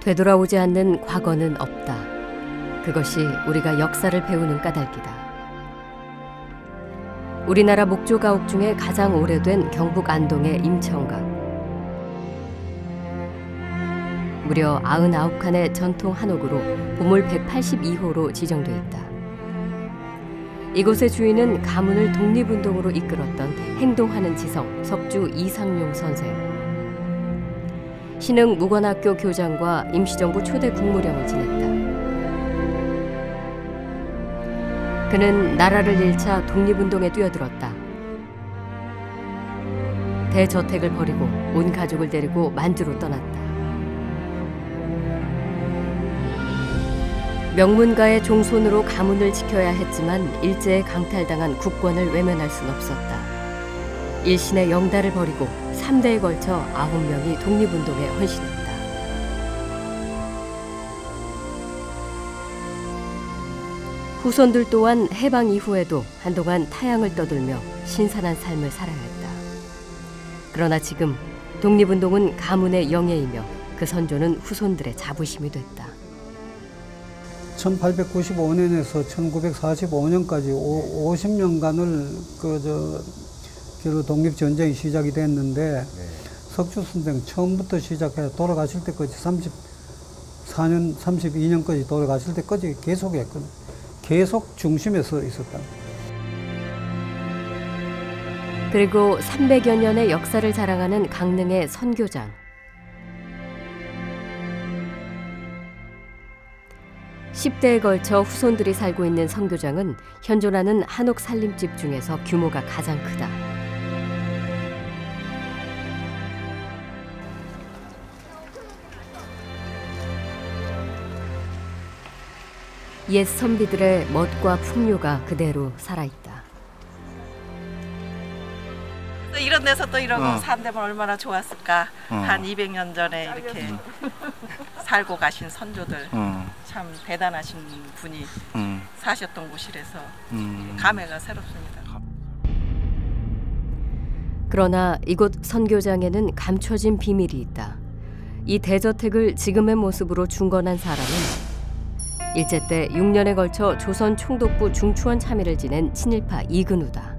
되돌아오지 않는 과거는 없다. 그것이 우리가 역사를 배우는 까닭이다. 우리나라 목조가옥 중에 가장 오래된 경북 안동의 임청각. 무려 99칸의 전통 한옥으로 보물 182호로 지정돼 있다. 이곳의 주인은 가문을 독립운동으로 이끌었던 행동하는 지성 석주 이상용 선생. 신흥 무관학교 교장과 임시정부 초대 국무령을 지냈다. 그는 나라를 잃자 독립운동에 뛰어들었다. 대저택을 버리고 온 가족을 데리고 만주로 떠났다. 명문가의 종손으로 가문을 지켜야 했지만 일제에 강탈당한 국권을 외면할 순 없었다. 일신의 영달을 버리고 3대에 걸쳐 9명이 독립운동에 헌신했다. 후손들 또한 해방 이후에도 한동안 타향을 떠들며 신선한 삶을 살아야 했다. 그러나 지금 독립운동은 가문의 영예이며 그 선조는 후손들의 자부심이 됐다. 1895년에서 1945년까지 50년간을 독립전쟁이 시작이 됐는데 석주 선생 처음부터 시작해 돌아가실 때까지 34년, 32년까지 돌아가실 때까지 계속 했거든. 계속 중심에 서 있었다. 그리고 300여 년의 역사를 자랑하는 강릉의 선교장. 10대에 걸쳐 후손들이 살고 있는 선교장은 현존하는 한옥 살림집 중에서 규모가 가장 크다. 옛 선비들의 멋과 풍요가 그대로 살아있다. 이런 데서 또 이러고 산다면 얼마나 좋았을까. 한 200년 전에 이렇게 살고 가신 선조들 참 대단하신 분이 사셨던 곳이라서 감회가 새롭습니다. 그러나 이곳 선교장에는 감춰진 비밀이 있다. 이 대저택을 지금의 모습으로 중건한 사람은 일제 때 6년에 걸쳐 조선 총독부 중추원 참의를 지낸 친일파 이근우다.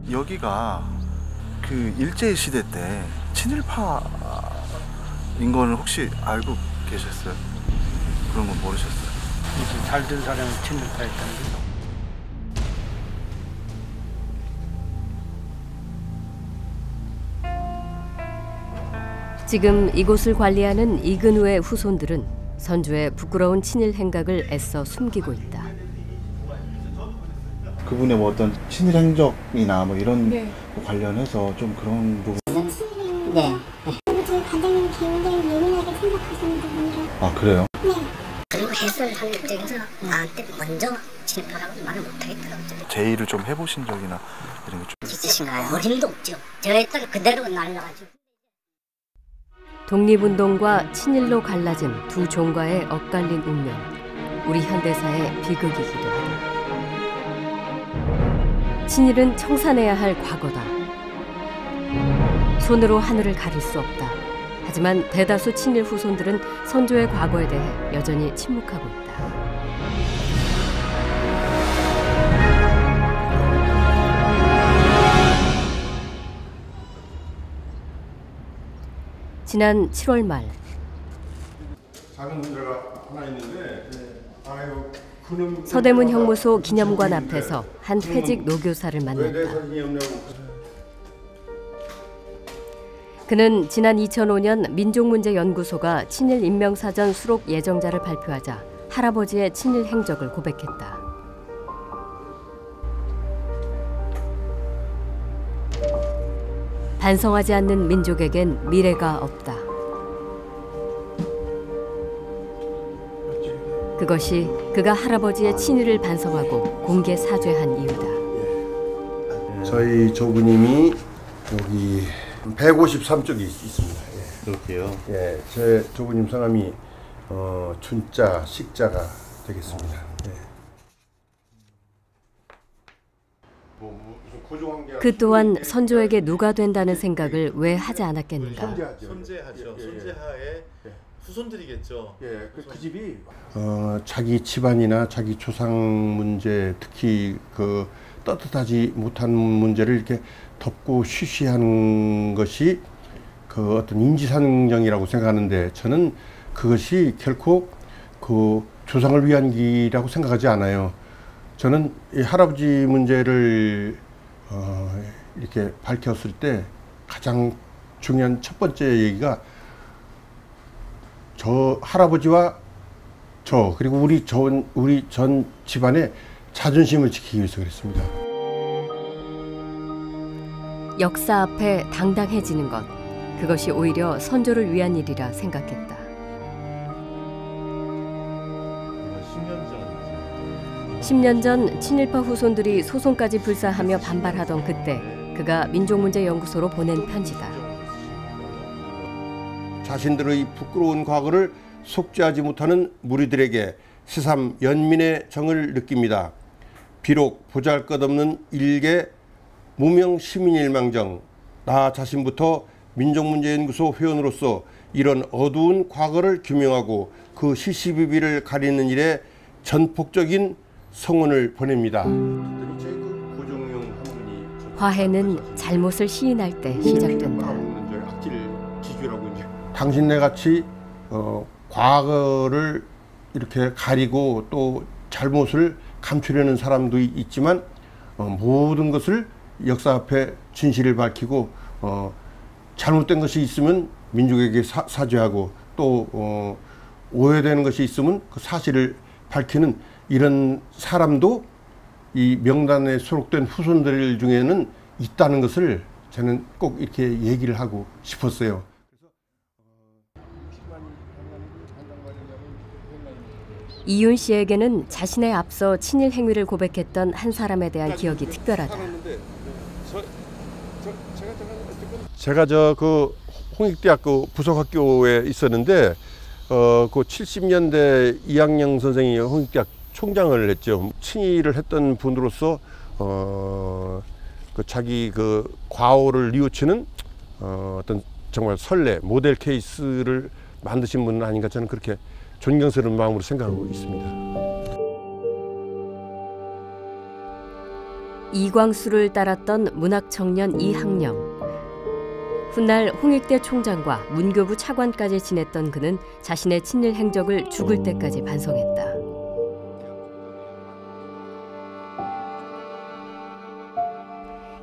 여기가 그 일제 시대 때 친일파인 거는 혹시 알고 계셨어요? 그런 건 모르셨어요? 잘 된 사람은 친일파였다는 거. 지금 이곳을 관리하는 이근우의 후손들은 선조의 부끄러운 친일 행각을 애써 숨기고 있다. 그분의 뭐 어떤 친일 행적이나 뭐 이런 거 관련해서 좀 그런 부분. 네. 저희 관장님 굉장히 예민하게 생각하시는 부분이라. 아 그래요? 네. 그리고 해설하는 입장에서 나한테 먼저 친일파라고 말을 못하겠더라고요. 제의를 좀 해보신 적이나 이런 게 좀 있으신가요? 어림도 없죠. 저에 따라 그대로 날라가지고. 독립운동과 친일로 갈라진 두 종과의 엇갈린 운명, 우리 현대사의 비극이기도 하다. 친일은 청산해야 할 과거다. 손으로 하늘을 가릴 수 없다. 하지만 대다수 친일 후손들은 선조의 과거에 대해 여전히 침묵하고 있다. 지난 7월 말 작은 문제가 하나 있는데 서대문 형무소 기념관 앞에서 한 퇴직 노교사를 만났다. 그는 지난 2005년 민족문제연구소가 친일 인명사전 수록 예정자를 발표하자 할아버지의 친일 행적을 고백했다. 반성하지 않는 민족에겐 미래가 없다. 그것이 그가 할아버지의 친일을 반성하고 공개 사죄한 이유다. 저희 조부님이 여기 153쪽이 있습니다. 예. 그렇게요? 예, 제 조부님 성함이 춘자, 식자가 되겠습니다. 예. 그 또한 선조에게 누가 된다는 생각을 왜 하지 않았겠는가. 선제하죠. 선제하에 후손들이겠죠. 예, 그 집이 자기 집안이나 자기 조상 문제, 특히 그 떳떳하지 못한 문제를 이렇게 덮고 쉬쉬하는 것이 그 어떤 인지상정이라고 생각하는데, 저는 그것이 결코 그 조상을 위한 길이라고 생각하지 않아요. 저는 이 할아버지 문제를 이렇게 밝혔을 때 가장 중요한 첫 번째 얘기가 저 할아버지와 저 그리고 우리 전 집안의 자존심을 지키기 위해서 그랬습니다. 역사 앞에 당당해지는 것, 그것이 오히려 선조를 위한 일이라 생각했다. 10년 전 친일파 후손들이 소송까지 불사하며 반발하던 그때 그가 민족문제연구소로 보낸 편지다. 자신들의 부끄러운 과거를 속죄하지 못하는 무리들에게 새삼 연민의 정을 느낍니다. 비록 보잘것없는 일개 무명 시민일망정, 나 자신부터 민족문제연구소 회원으로서 이런 어두운 과거를 규명하고 그 시시비비를 가리는 일에 전폭적인 성원을 보냅니다. 화해는 잘못을 시인할 때 시작된다. 당신네 같이 과거를 이렇게 가리고 또 잘못을 감추려는 사람도 있지만 모든 것을 역사 앞에 진실을 밝히고 잘못된 것이 있으면 민족에게 사죄하고 또 오해되는 것이 있으면 그 사실을 밝히는 이런 사람도 이 명단에 수록된 후손들 중에는 있다는 것을 저는 꼭 이렇게 얘기를 하고 싶었어요. 이윤 씨에게는 자신의 앞서 친일 행위를 고백했던 한 사람에 대한 기억이 특별하다. 제가 그 홍익대학교 부속학교에 있었는데 그 70년대 이학영 선생이 홍익대학 총장을 했죠. 친일을 했던 분으로서 그 자기 그 과오를 뉘우치는 어떤 정말 선례 모델 케이스를 만드신 분은 아닌가, 저는 그렇게 존경스러운 마음으로 생각하고 있습니다. 이광수를 따랐던 문학청년 이학영. 훗날 홍익대 총장과 문교부 차관까지 지냈던 그는 자신의 친일 행적을 죽을 때까지 반성했다.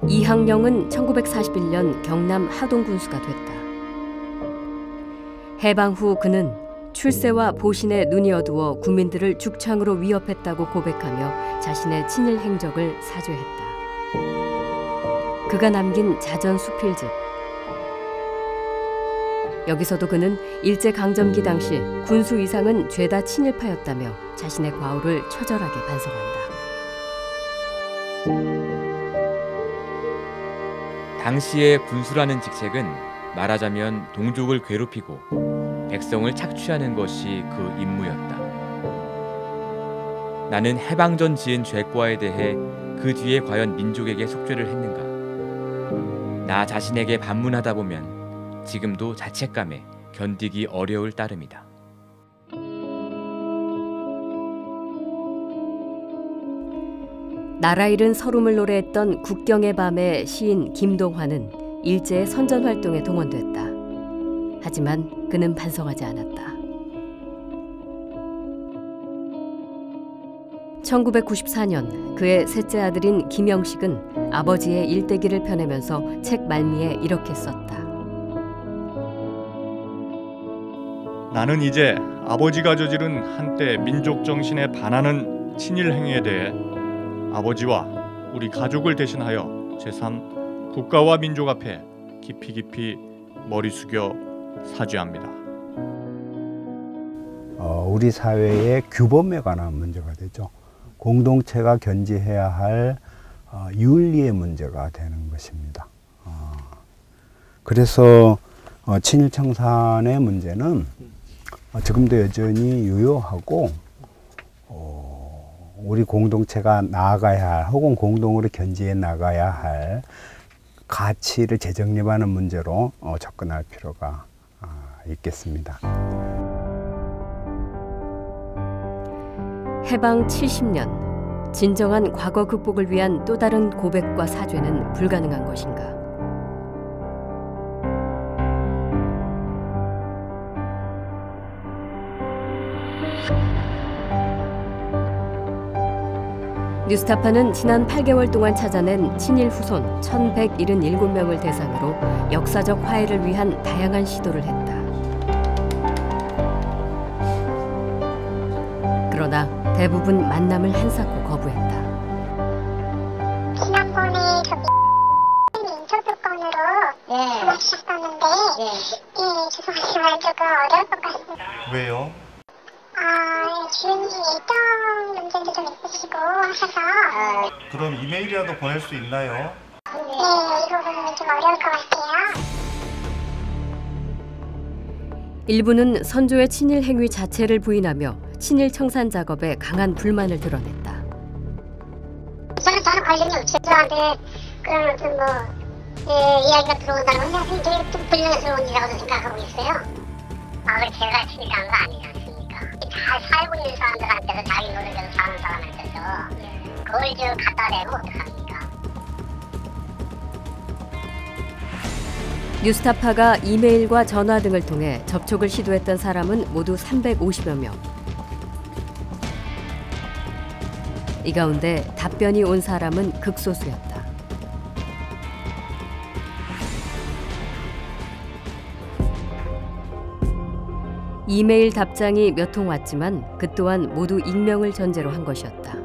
이학영은 1941년 경남 하동군수가 됐다. 해방 후 그는 출세와 보신에 눈이 어두워 국민들을 죽창으로 위협했다고 고백하며 자신의 친일 행적을 사죄했다. 그가 남긴 자전수필집. 여기서도 그는 일제강점기 당시 군수 이상은 죄다 친일파였다며 자신의 과오를 처절하게 반성한다. 당시의 군수라는 직책은 말하자면 동족을 괴롭히고 백성을 착취하는 것이 그 임무였다. 나는 해방 전 지은 죄과에 대해 그 뒤에 과연 민족에게 속죄를 했는가? 나 자신에게 반문하다 보면 지금도 자책감에 견디기 어려울 따름이다. 나라 잃은 서름을 노래했던 국경의 밤의 시인 김동환은 일제의 선전 활동에 동원됐다. 하지만 그는 반성하지 않았다. 1994년 그의 셋째 아들인 김영식은 아버지의 일대기를 펴내면서 책 말미에 이렇게 썼다. 나는 이제 아버지가 저지른 한때 민족 정신에 반하는 친일 행위에 대해 아버지와 우리 가족을 대신하여 제3 국가와 민족 앞에 깊이 머리 숙여 사죄합니다. 우리 사회의 규범에 관한 문제가 되죠. 공동체가 견지해야 할 윤리의 문제가 되는 것입니다. 그래서 친일 청산의 문제는 지금도 여전히 유효하고 우리 공동체가 나아가야 할 혹은 공동으로 견지해 나가야 할 가치를 재정립하는 문제로 접근할 필요가 있겠습니다. 해방 70년, 진정한 과거 극복을 위한 또 다른 고백과 사죄는 불가능한 것인가? 뉴스타파는 지난 8개월 동안 찾아낸 친일 후손 1177명을 대상으로 역사적 화해를 위한 다양한 시도를 했다. 그러나 대부분 만남을 한사코 거부했다. 지난번에 인터뷰 건으로 전화주셨었는데 죄송하지만 조금 어려울 것 같습니다. 왜요? 주인이 일정 문제도 좀 있으시고 하셔서 그럼 이메일이라도 보낼 수 있나요? 네, 이 부분은 좀 어려울 것 같아요. 일부는 선조의 친일 행위 자체를 부인하며 친일 청산 작업에 강한 불만을 드러냈다. 저는 관련이 없어요. 저한테 그런 어떤 이야기가 들어온다는 건 되게 좀 불량스러운 일이라고 생각하고 있어요. 제가 친일한 거 아니지 않습니까? 다 살고 있는 사람들한테서 자기 노력에서 사는 사람한테서 그걸 갖다 대면 어떡합니까? 뉴스타파가 이메일과 전화 등을 통해 접촉을 시도했던 사람은 모두 350여 명. 이 가운데 답변이 온 사람은 극소수였다. 이메일 답장이 몇 통 왔지만 그 또한 모두 익명을 전제로 한 것이었다.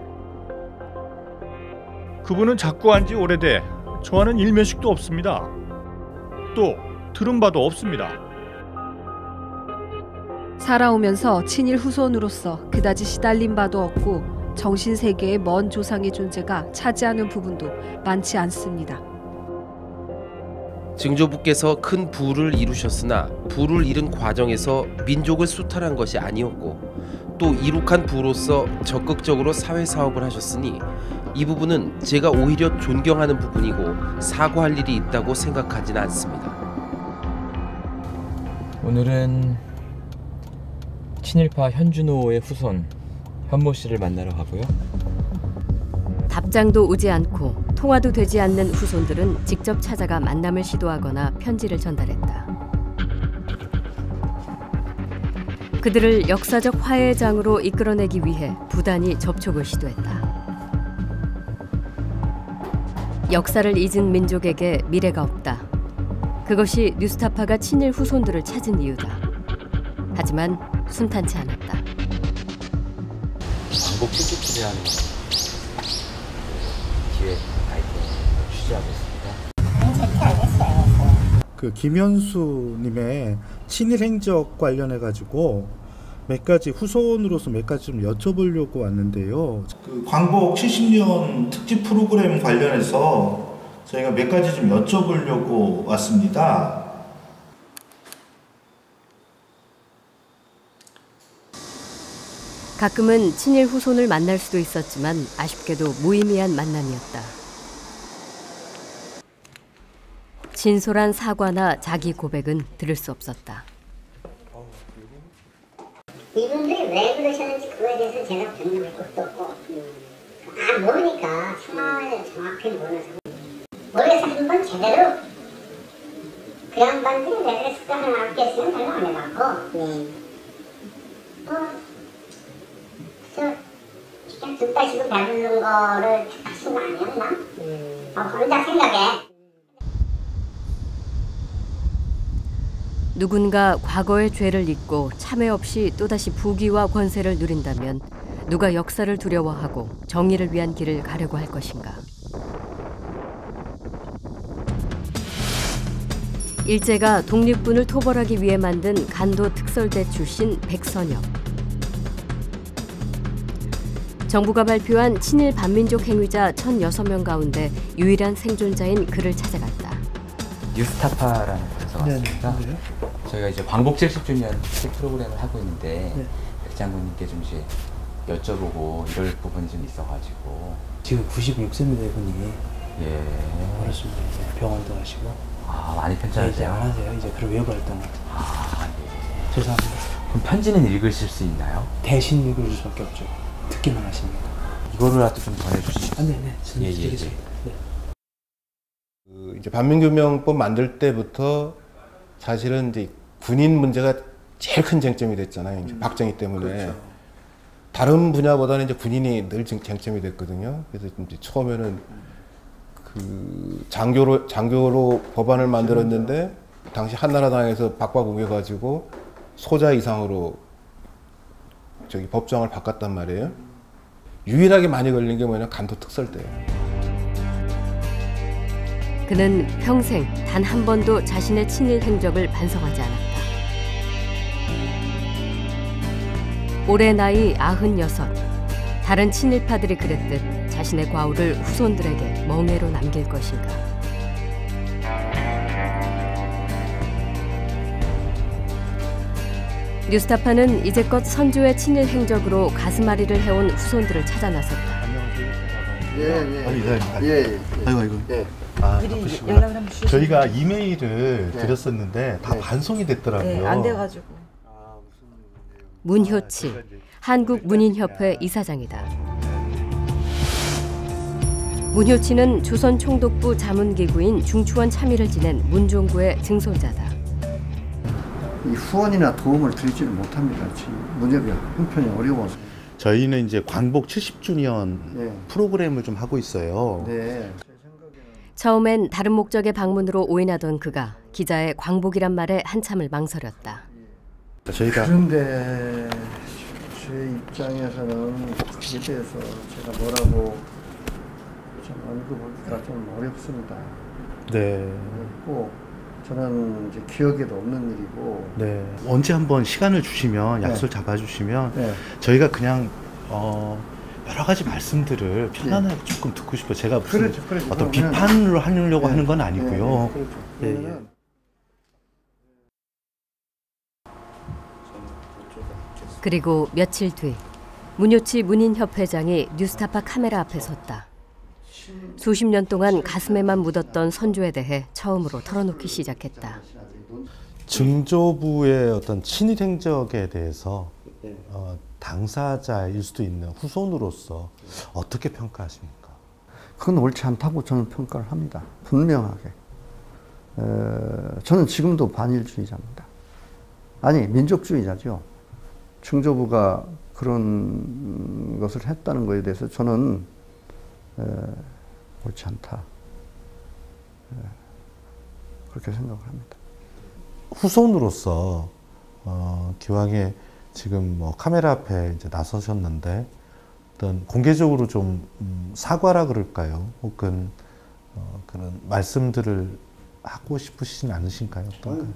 그분은 작고 한지 오래돼 저와는 일면식도 없습니다. 또 들은 바도 없습니다. 살아오면서 친일 후손으로서 그다지 시달린 바도 없고 정신세계의 먼 조상의 존재가 차지하는 부분도 많지 않습니다. 증조부께서 큰 부를 이루셨으나 부를 이룬 과정에서 민족을 수탈한 것이 아니었고 또 이룩한 부로서 적극적으로 사회사업을 하셨으니 이 부분은 제가 오히려 존경하는 부분이고 사과할 일이 있다고 생각하지는 않습니다. 오늘은 친일파 현준호의 후손 현모 씨를 만나러 가고요. 답장도 오지 않고 통화도 되지 않는 후손들은 직접 찾아가 만남을 시도하거나 편지를 전달했다. 그들을 역사적 화해의 장으로 이끌어내기 위해 부단히 접촉을 시도했다. 역사를 잊은 민족에게 미래가 없다. 그것이 뉴스타파가 친일 후손들을 찾은 이유다. 하지만 순탄치 않았다. 광복 70주년 기획 아이템을 취재하고 있습니다. 그 김현수님의 친일 행적 관련해 가지고 몇 가지 후손으로서 몇 가지 좀 여쭤보려고 왔는데요. 그 광복 70년 특집 프로그램 관련해서 저희가 몇 가지 좀 여쭤보려고 왔습니다. 가끔은 친일 후손을 만날 수도 있었지만 아쉽게도 무의미한 만남이었다. 진솔한 사과나 자기 고백은 들을 수 없었다. 이분들이 왜 그러셨는지 그거에 대해서 제가 변명할 것도 없고 모르니까 상황을 정확히 모르는 모르겠어. 한번 제대로 그 양반들이 왜 그랬을까 하는 알겠으면 별로 안 해봤고 그냥 듣다 지금 배부른 거를 하신 거 아니었나? 혼자 생각해. 누군가 과거의 죄를 잊고 참회 없이 또다시 부귀와 권세를 누린다면 누가 역사를 두려워하고 정의를 위한 길을 가려고 할 것인가? 일제가 독립군을 토벌하기 위해 만든 간도 특설대 출신 백선엽. 정부가 발표한 친일 반민족 행위자 1,006명 가운데 유일한 생존자인 그를 찾아갔다. 뉴스타파라는 곳에서 왔습니다. 저희가 이제 광복 70주년 프로그램을 하고 있는데 백 장군님께 좀 이제 여쭤보고 이럴 부분이 좀 있어가지고. 지금 96세입니다, 이분이. 예. 어르신들 이제 병원도 하시고. 많이 편찮으세요? 안 하세요. 이제 그런 외부 활동을. 네. 죄송합니다. 그럼 편지는 읽으실 수 있나요? 대신 읽을 수밖에 없죠. 듣기만 하십니다. 이거라도 좀 전해주시죠. 네네. 예. 그 이제 반민규명법 만들 때부터 사실은 이제 군인 문제가 제일 큰 쟁점이 됐잖아요. 이제 박정희 때문에. 그렇죠. 다른 분야보다는 이제 군인이 늘 쟁점이 됐거든요. 그래서 이제 처음에는 그 장교로 법안을 만들었는데 당시 한나라당에서 박박우겨가지고 소자 이상으로 저기 법정을 바꿨단 말이에요. 유일하게 많이 걸린 게 뭐냐, 간도 특설 때예요. 그는 평생 단 한 번도 자신의 친일 행적을 반성하지 않았다. 올해 나이 96. 다른 친일파들이 그랬듯 자신의 과오를 후손들에게 멍해로 남길 것인가. 뉴스타파는 이제껏 선조의 친일 행적으로 가슴앓이를 해온 후손들을 찾아 나섰다. 아이고. 바쁘시구나. 저희가 이메일을 드렸었는데 다 반송이 됐더라고요. 안 돼가지고. 문효치, 한국문인협회 이사장이다. 문효치는 조선 총독부 자문기구인 중추원 참의를 지낸 문종구의 증손자다. 이 후원이나 도움을 드리지는 못합니다. 지금 문제가 형편이 어려워서. 저희는 이제 광복 70주년 프로그램을 좀 하고 있어요. 처음엔 다른 목적의 방문으로 오인하던 그가 기자의 광복이란 말에 한참을 망설였다. 그런데 제 입장에서는 그에 대해서 제가 뭐라고 좀 언급하기가 좀 어렵습니다. 네. 꼭 저는 이제 기억에도 없는 일이고. 네. 언제 한번 시간을 주시면 약속 잡아주시면 저희가 그냥 여러 가지 말씀들을 편안하게 조금 듣고 싶어요. 제가 무슨 어떤 비판으로 하려고 하는 건 아니고요. 그리고 며칠 뒤 문효치 문인협회장이 뉴스타파 카메라 앞에 섰다. 수십 년 동안 가슴에만 묻었던 선조에 대해 처음으로 털어놓기 시작했다. 증조부의 어떤 친일 행적에 대해서 당사자일 수도 있는 후손으로서 어떻게 평가하십니까? 그건 옳지 않다고 저는 평가를 합니다. 분명하게. 저는 지금도 반일주의자입니다. 아니, 민족주의자죠. 증조부가 그런 것을 했다는 것에 대해서 저는 옳지 않다. 그렇게 생각을 합니다. 후손으로서 기왕에 지금 뭐 카메라 앞에 이제 나서셨는데 어떤 공개적으로 좀 사과라 그럴까요? 혹은 그런 말씀들을 하고 싶으시진 않으신가요? 어떤가요?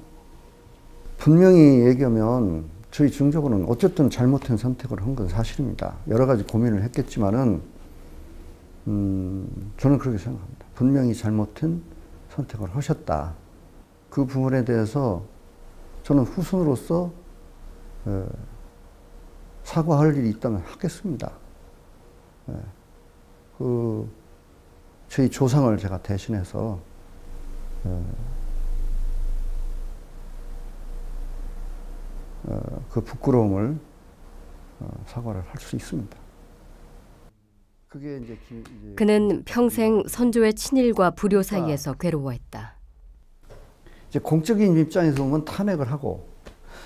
분명히 얘기하면 저희 증조부는 어쨌든 잘못된 선택을 한 건 사실입니다. 여러 가지 고민을 했겠지만은 저는 그렇게 생각합니다. 분명히 잘못된 선택을 하셨다. 그 부분에 대해서 저는 후손으로서 사과할 일이 있다면 하겠습니다. 저희 조상을 제가 대신해서 그 부끄러움을 사과를 할 수 있습니다. 그게 이제 그는 평생 선조의 친일과 불효 사이에서 괴로워했다. 이제 공적인 입장에서 보면 탐액을 하고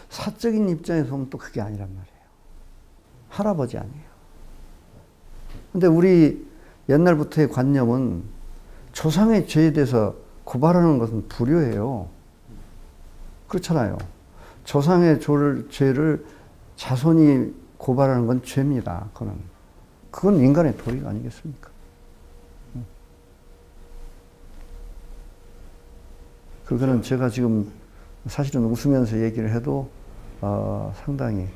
사적인 입장에서 보면 또 그게 아니란 말이에요. 할아버지 아니에요. 근데 우리 옛날부터의 관념은 조상의 죄에 대해서 고발하는 것은 불효예요. 그렇잖아요. 조상의 죄를 자손이 고발하는 건 죄입니다. 그건 인간의 도리가 아니겠습니까? 그거는 제가 지금 사실은 웃으면서 얘기를 해도 상당히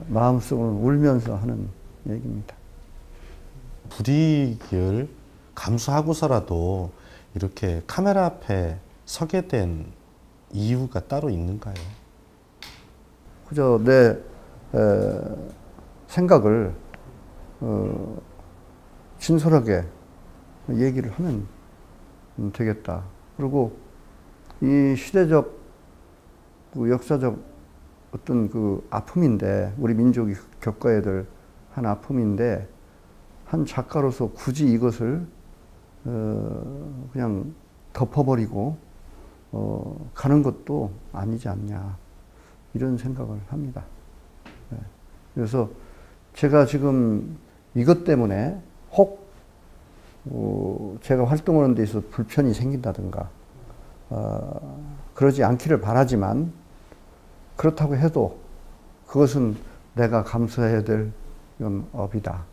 마음속으로 울면서 하는 얘기입니다. 불이익을 감수하고서라도 이렇게 카메라 앞에 서게 된 이유가 따로 있는가요? 그저 내 생각을 진솔하게 얘기를 하면 되겠다. 그리고 이 시대적, 역사적 어떤 그 아픔인데 우리 민족이 겪어야 될 한 아픔인데 한 작가로서 굳이 이것을 그냥 덮어버리고 가는 것도 아니지 않냐 이런 생각을 합니다. 네. 그래서 제가 지금 이것 때문에 혹 제가 활동하는 데 있어서 불편이 생긴다든가 그러지 않기를 바라지만 그렇다고 해도 그것은 내가 감수해야 될 업이다.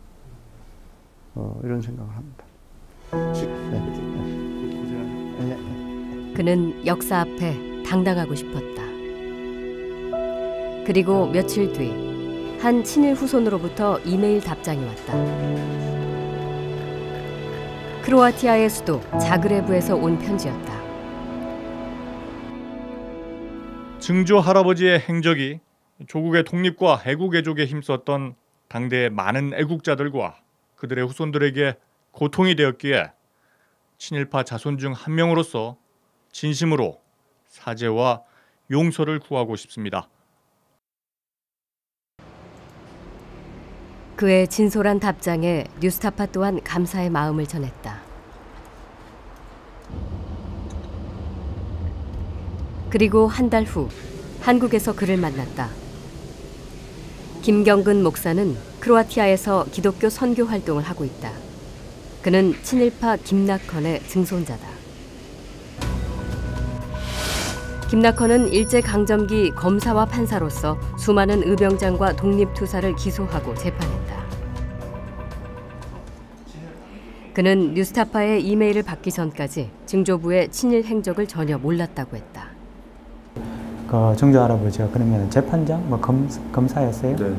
이런 생각을 합니다. 그는 역사 앞에 당당하고 싶었다. 그리고 며칠 뒤 한 친일 후손으로부터 이메일 답장이 왔다. 크로아티아의 수도 자그레브에서 온 편지였다. 증조 할아버지의 행적이 조국의 독립과 애국 애족에 힘썼던 당대의 많은 애국자들과 그들의 후손들에게 고통이 되었기에 친일파 자손 중 한 명으로서 진심으로 사죄와 용서를 구하고 싶습니다. 그의 진솔한 답장에 뉴스타파 또한 감사의 마음을 전했다. 그리고 한 달 후 한국에서 그를 만났다. 김경근 목사는 크로아티아에서 기독교 선교 활동을 하고 있다. 그는 친일파 김낙헌의 증손자다. 김낙헌은 일제강점기 검사와 판사로서 수많은 의병장과 독립투사를 기소하고 재판했다. 그는 뉴스타파의 이메일을 받기 전까지 증조부의 친일 행적을 전혀 몰랐다고 했다. 그 증조 할아버지가 그러면 재판장, 뭐 검사였어요? 네.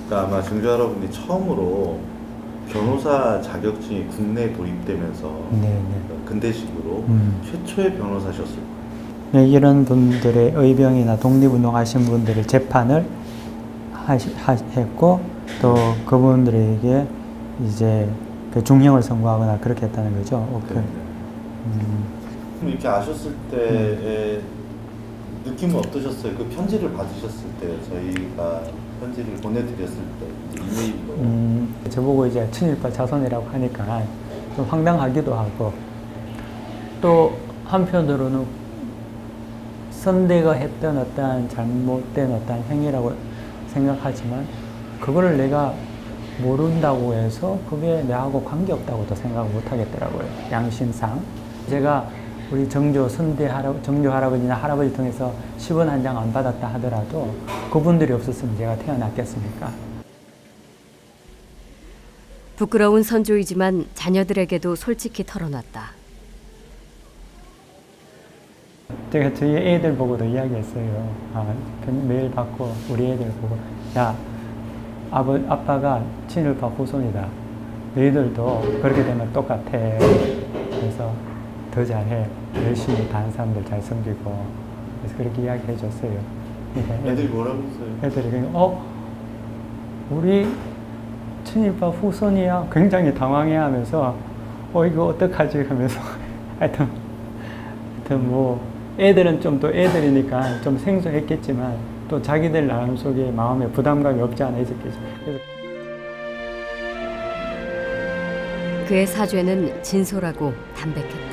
그러니까 아마 증조 할아버지 처음으로 변호사 자격증이 국내에 도입되면서 근대식으로 최초의 변호사셨을 거예요. 네, 이런 분들의 의병이나 독립운동하신 분들의 재판을 했고 또 그분들에게 이제 그 중형을 선고하거나 그렇게 했다는 거죠. 그럼 이렇게 아셨을 때의 느낌은 어떠셨어요? 그 편지를 받으셨을 때, 저희가 편지를 보내드렸을 때 이메일로. 저보고 이제 친일파 자손이라고 하니까 좀 황당하기도 하고 또 한편으로는 선대가 했던 어떤 잘못된 어떤 행위라고 생각하지만 그거를 내가 모른다고 해서 그게 내하고 관계없다고도 생각 못 하겠더라고요. 양심상. 제가 우리 정조 할아버지나 할아버지 통해서 10원 한 장 안 받았다 하더라도 그분들이 없었으면 제가 태어났겠습니까? 부끄러운 선조이지만 자녀들에게도 솔직히 털어놨다. 제가 저희 애들 보고도 이야기했어요. 메일 받고 우리 애들 보고 야, 아빠가 친일파 후손이다. 너희들도 그렇게 되면 똑같아. 그래서 더 잘해. 열심히 다른 사람들 잘 섬기고. 그래서 그렇게 이야기해 줬어요. 그러니까 애들이 뭐라고 했어요? 애들이 우리 친일파 후손이야. 굉장히 당황해하면서 이거 어떡하지? 하면서 하여튼 뭐 애들은 좀 또 애들이니까 좀 생소했겠지만 또 자기들 나름 속에 마음에 부담감이 없지 않아 있었겠죠. 그래서 그의 사죄는 진솔하고 담백했다.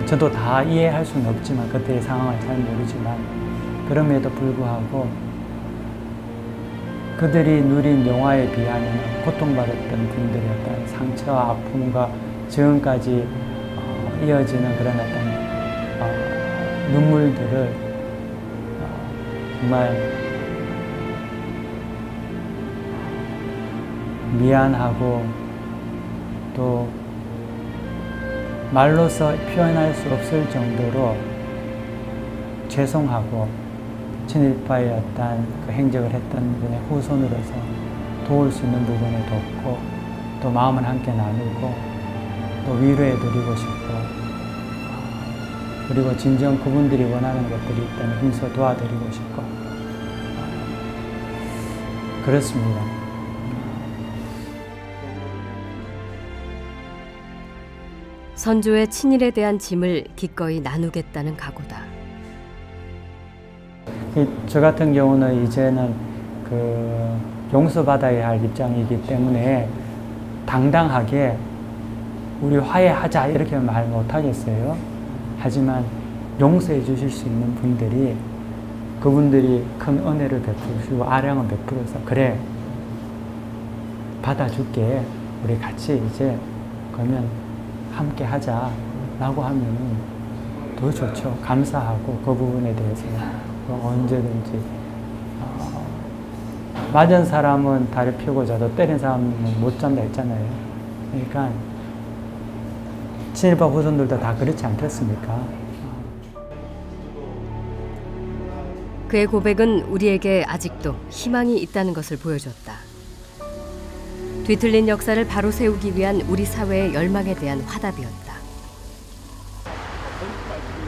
저도 다 이해할 수는 없지만 그때의 상황을 잘 모르지만 그럼에도 불구하고 그들이 누린 영화에 비하면 고통받았던 분들의 어떤 상처와 아픔과 지금까지 이어지는 그런 어떤 눈물들을 정말 미안하고 또 말로서 표현할 수 없을 정도로 죄송하고 친일파의 어떤 그 행적을 했던 분의 후손으로서 도울 수 있는 부분에 돕고 또 마음을 함께 나누고 또 위로해드리고 싶고 그리고 진정 그분들이 원하는 것들이 있다면 힘써 도와드리고 싶고 그렇습니다. 선조의 친일에 대한 짐을 기꺼이 나누겠다는 각오다. 저 같은 경우는 이제는 그 용서받아야 할 입장이기 때문에 당당하게 우리 화해하자 이렇게 말 못하겠어요. 하지만 용서해 주실 수 있는 분들이 그분들이 큰 은혜를 베푸시고 아량을 베풀어서 그래 받아줄게 우리 같이 이제 그러면 함께 하자 라고 하면 더 좋죠. 감사하고 그 부분에 대해서는 언제든지 맞은 사람은 다리 펴고 자도 때린 사람은 못 잔다 했잖아요. 그러니까 친일파 후손들도 다 그렇지 않겠습니까? 그의 고백은 우리에게 아직도 희망이 있다는 것을 보여줬다. 뒤틀린 역사를 바로 세우기 위한 우리 사회의 열망에 대한 화답이었다.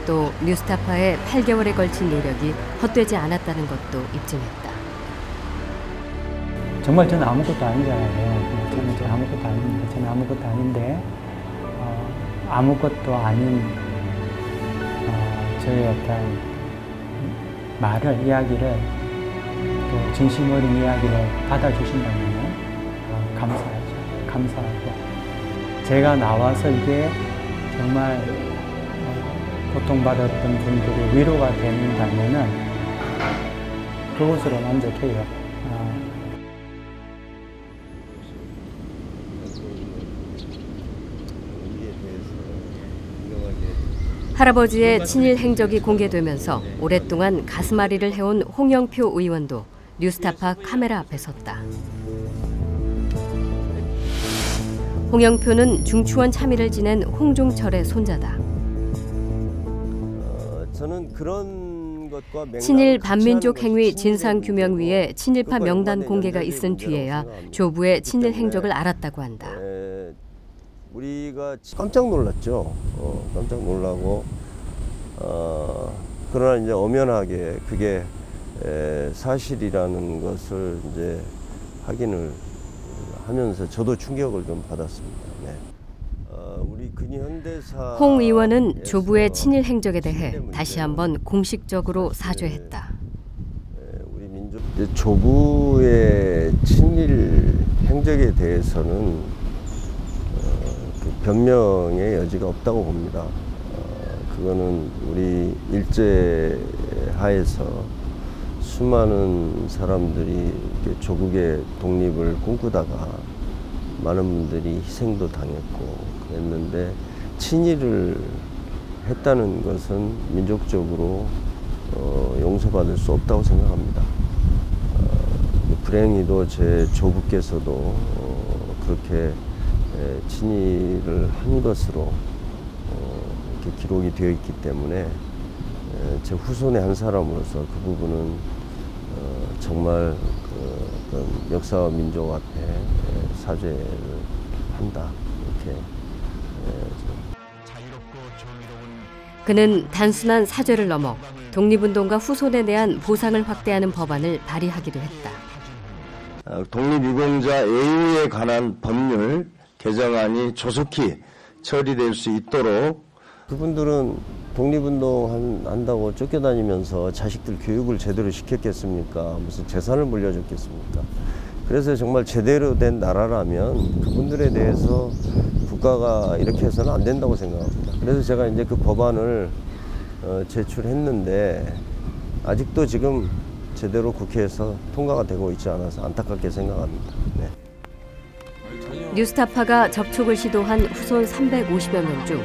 또 뉴스타파의 8개월에 걸친 노력이 헛되지 않았다는 것도 입증했다. 정말 저는 아무것도 아니잖아요. 저는 아무것도 아닙니다. 저는 아무것도 아닌데 아무것도 아닌 저의 어떤 말을, 이야기를 또 진심 어린 이야기를 받아주신다면 감사하죠. 감사하고 제가 나와서 이게 정말 고통받았던 분들이 위로가 된다면은 그것으로 만족해요. 할아버지의 친일 행적이 공개되면서 오랫동안 가슴앓이를 해온 홍영표 의원도 뉴스타파 카메라 앞에 섰다. 홍영표는 중추원 참의를 지낸 홍종철의 손자다. 저는 그런 것과 친일 반민족 행위 진상규명위에 친일파 명단 공개가 있은 뒤에야 조부의 친일 행적을 알았다고 한다. 우리가 깜짝 놀랐죠. 깜짝 놀라고 그러나 이제 엄연하게 그게 사실이라는 것을 이제 확인을 하면서 저도 충격을 좀 받았습니다. 네. 우리 근현대사 홍 의원은 조부의 친일 행적에 대해 다시 한번 공식적으로 사죄했다. 우리 민족 조부의 친일 행적에 대해서는 변명의 여지가 없다고 봅니다. 그거는 우리 일제하에서 수많은 사람들이 조국의 독립을 꿈꾸다가 많은 분들이 희생도 당했고 그랬는데 친일을 했다는 것은 민족적으로 용서받을 수 없다고 생각합니다. 불행히도 제 조부께서도 그렇게 친일을 한 것으로 이렇게 기록이 되어 있기 때문에 제 후손의 한 사람으로서 그 부분은 정말 그 역사와 민족 앞에 사죄를 한다 이렇게. 그는 단순한 사죄를 넘어 독립운동가 후손에 대한 보상을 확대하는 법안을 발의하기도 했다. 독립유공자 애우에 관한 법률 개정안이 조속히 처리될 수 있도록 그분들은 독립운동 한다고 쫓겨다니면서 자식들 교육을 제대로 시켰겠습니까? 무슨 재산을 물려줬겠습니까? 그래서 정말 제대로 된 나라라면 그분들에 대해서 국가가 이렇게 해서는 안 된다고 생각합니다. 그래서 제가 이제 그 법안을 제출했는데 아직도 지금 제대로 국회에서 통과가 되고 있지 않아서 안타깝게 생각합니다. 네. 뉴스타파가 접촉을 시도한 후손 350여 명 중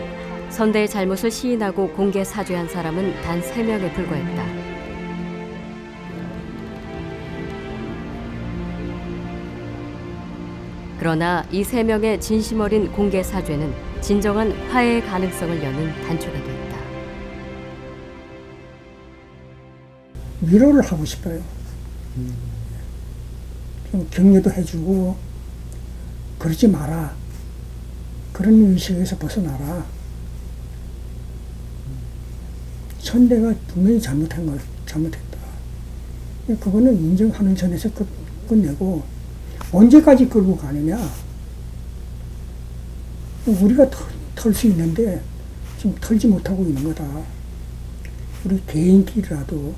선대의 잘못을 시인하고 공개 사죄한 사람은 단 3명에 불과했다. 그러나 이 3명의 진심 어린 공개 사죄는 진정한 화해의 가능성을 여는 단초가 됐다. 위로를 하고 싶어요. 좀 격려도 해주고 그러지 마라. 그런 인식에서 벗어나라. 선대가 분명히 잘못한 걸 잘못했다. 그거는 인정하는 선에서 끝내고 언제까지 끌고 가느냐. 우리가 털 수 있는데 지금 털지 못하고 있는 거다. 우리 개인끼리라도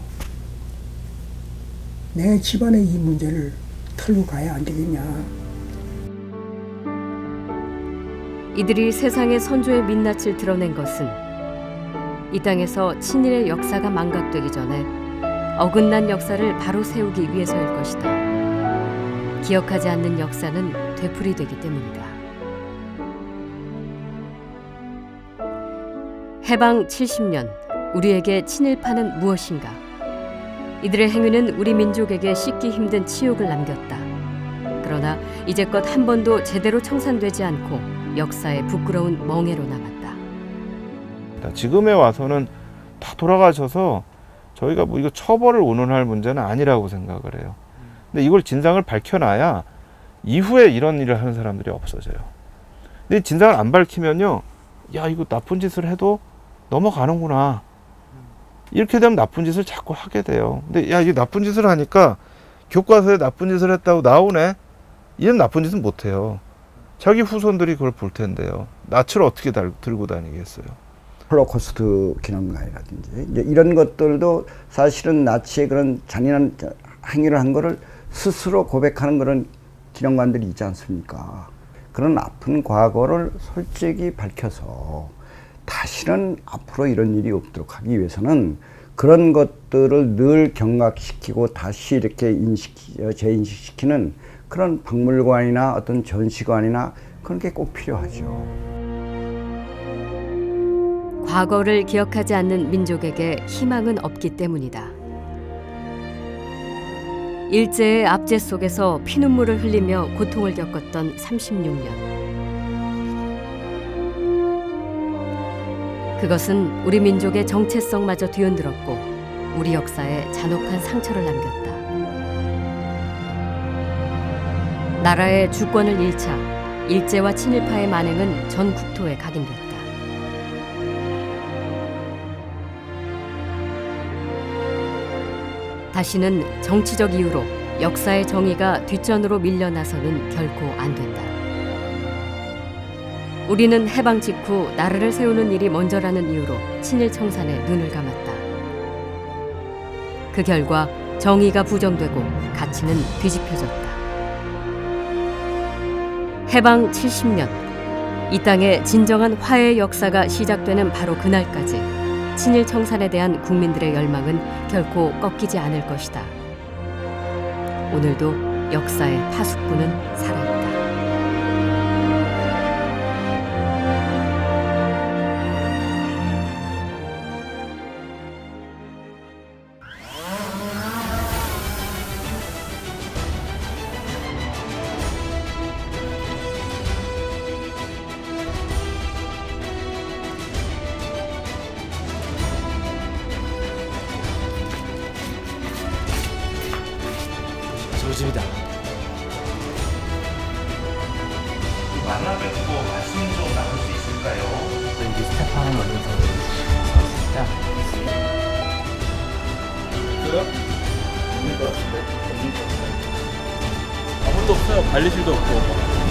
내 집안의 이 문제를 털고 가야 안 되겠냐. 이들이 세상에 선조의 민낯을 드러낸 것은 이 땅에서 친일의 역사가 망각되기 전에 어긋난 역사를 바로 세우기 위해서일 것이다. 기억하지 않는 역사는 되풀이되기 때문이다. 해방 70년, 우리에게 친일파는 무엇인가? 이들의 행위는 우리 민족에게 씻기 힘든 치욕을 남겼다. 그러나 이제껏 한 번도 제대로 청산되지 않고 역사의 부끄러운 멍해로 남았다. 지금에 와서는 다 돌아가셔서 저희가 뭐 이거 처벌을 운운할 문제는 아니라고 생각을 해요. 근데 이걸 진상을 밝혀놔야 이후에 이런 일을 하는 사람들이 없어져요. 근데 진상을 안 밝히면요, 야 이거 나쁜 짓을 해도 넘어가는구나. 이렇게 되면 나쁜 짓을 자꾸 하게 돼요. 근데 야 이게 나쁜 짓을 하니까 교과서에 나쁜 짓을 했다고 나오네. 이런 나쁜 짓은 못해요. 자기 후손들이 그걸 볼 텐데요. 낯을 어떻게 들고 다니겠어요. 홀로코스트 기념관이라든지 이제 이런 것들도 사실은 나치의 그런 잔인한 행위를 한 거를 스스로 고백하는 그런 기념관들이 있지 않습니까? 그런 아픈 과거를 솔직히 밝혀서 다시는 앞으로 이런 일이 없도록 하기 위해서는 그런 것들을 늘 경각시키고 다시 이렇게 재인식시키는 그런 박물관이나 어떤 전시관이나 그런 게 꼭 필요하죠. 과거를 기억하지 않는 민족에게 희망은 없기 때문이다. 일제의 압제 속에서 피눈물을 흘리며 고통을 겪었던 36년. 그것은 우리 민족의 정체성마저 뒤흔들었고 우리 역사에 잔혹한 상처를 남겼다. 나라의 주권을 잃자 일제와 친일파의 만행은 전 국토에 각인됐다. 다시는 정치적 이유로 역사의 정의가 뒷전으로 밀려나서는 결코 안 된다. 우리는 해방 직후 나라를 세우는 일이 먼저라는 이유로 친일 청산에 눈을 감았다. 그 결과 정의가 부정되고 가치는 뒤집혀졌다. 해방 70년, 이 땅에 진정한 화해의 역사가 시작되는 바로 그날까지 친일 청산에 대한 국민들의 열망은 결코 꺾이지 않을 것이다. 오늘도 역사의 파수꾼은 살아있다. 저집이다. 만나 뵙고 말씀 좀 나눌 수 있을까요? 여기 스테판 원로서 왔습니다. 있어요? 없는 것 같은데? 없는 것 같은데? 아무도 없어요. 관리실도 없고.